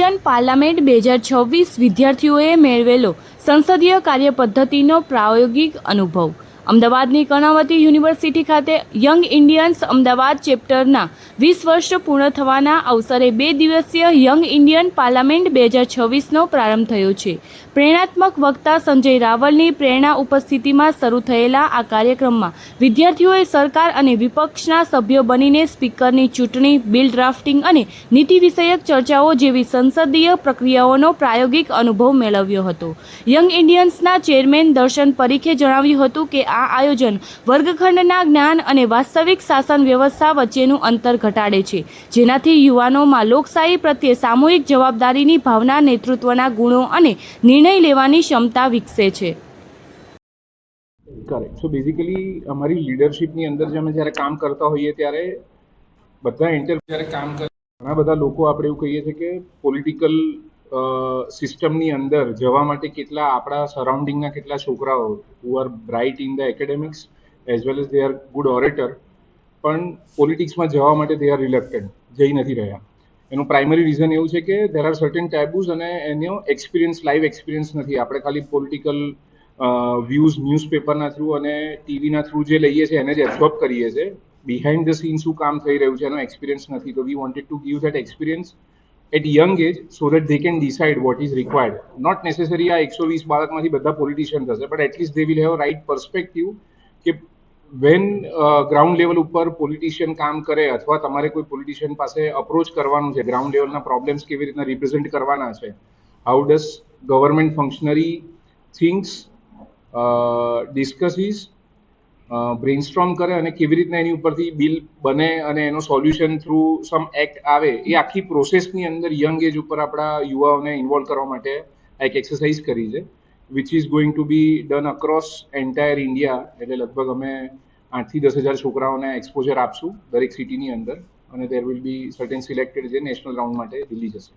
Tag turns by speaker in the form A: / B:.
A: Indian parliament 2026 વિદ્યાર્થીઓએ મેળવેલો સંસદીય કાર્યપદ્ધતિનો પ્રાયોગિક અનુભવ. અમદાવાદની કર્ણાવતી યુનિવર્સિટી ખાતે યંગ ઇન્ડિયન્સ અમદાવાદ ચેપ્ટરના 20 વર્ષ પૂર્ણ થવાના અવસરે 2 દિવસીય યંગ ઇન્ડિયન પાર્લામેન્ટ 2026નો પ્રારંભ થયો છે. પ્રેરણાત્મક વક્તા સંજય રાવલની પ્રેરણા ઉપસ્થિતિમાં શરૂ થયેલા આ કાર્યક્રમમાં વિદ્યાર્થીઓએ સરકાર અને વિપક્ષના સભ્યો બનીને સ્પીકરની ચૂંટણી, બિલ ડ્રાફ્ટિંગ અને નીતિ વિષયક ચર્ચાઓ જેવી સંસદીય પ્રક્રિયાઓનો પ્રાયોગિક અનુભવ મેળવ્યો હતો. યંગ ઇન્ડિયન્સના ચેરમેન દર્શન પરીખે જણાવ્યું હતું કે આ આયોજન વર્ગખંડના જ્ઞાન અને વાસ્તવિક શાસન વ્યવસ્થા વચ્ચેનું અંતર ઘટાડે છે, જેનાથી યુવાનોમાં લોકશાહી પ્રત્યે સામૂહિક જવાબદારીની ભાવના, નેતૃત્વના ગુણો અને નિર્ણય લેવાની ક્ષમતા વિકસે છે.
B: કરેક્ટ. સો બેઝિકલી અમારી લીડરશિપની અંદર જે અમે જ્યારે કામ કરતા હોઈએ ત્યારે બધા જ્યારે કામ કરે ઘણા બધા લોકો આપણે એવું કહીએ છીએ કે પોલિટિકલ સિસ્ટમની અંદર જવા માટે કેટલા આપણા સરાઉન્ડિંગના કેટલા છોકરાઓ who are bright in the academics as well as they are good orator પણ પોલિટિક્સમાં જવા માટે દે આર રિલક્ટન્ટ, જઈ નથી રહ્યા. એનું પ્રાઇમરી રીઝન એવું છે કે દેર આર સર્ટેન ટેબુઝ અને એનો એક્સપિરિયન્સ, લાઈવ એક્સપિરિયન્સ નથી. આપણે ખાલી પોલિટિકલ વ્યૂઝ ન્યૂઝપેપરના થ્રુ અને ટીવીના થ્રુ જે લઈએ છીએ એને જ એબ્ઝોર્બ કરીએ છીએ. બિહાઇન્ડ ધ સીન શું કામ થઈ રહ્યું છે એનો એક્સપિરિયન્સ નથી. તો we wanted to give that experience at young age so that they can decide what is required. Not necessary આ 120 બાળકમાંથી બધા પોલિટિશિયન થશે, but at least they will have right perspective કે વેન ગ્રાઉન્ડ લેવલ ઉપર politician કામ કરે અથવા તમારે કોઈ પોલિટિશિયન પાસે અપ્રોચ કરવાનું છે, ગ્રાઉન્ડ લેવલના પ્રોબ્લેમ્સ કેવી રીતના રિપ્રેઝેન્ટ કરવાના છે, હાઉ ડઝ ગવર્મેન્ટ ફંક્શનરી થિંક્સ, ડિસ્કસીસ, બ્રેઇનસ્ટોર્મ કરે અને કેવી રીતના એની ઉપરથી બિલ બને અને એનો સોલ્યુશન થ્રુ સમ એક્ટ આવે, એ આખી પ્રોસેસની અંદર યંગ એજ ઉપર આપણા યુવાઓને ઇન્વોલ્વ કરવા માટે એક એક્સરસાઇઝ કરી છે, which is going to B done across entire India. એટલે લગભગ અમે 8 થી 10,000 છોકરાઓને એક્સપોઝર આપશું દરેક સિટીની અંદર અને there will be certain selected જે નેશનલ રાઉન્ડ માટે દિલ્હી જશે.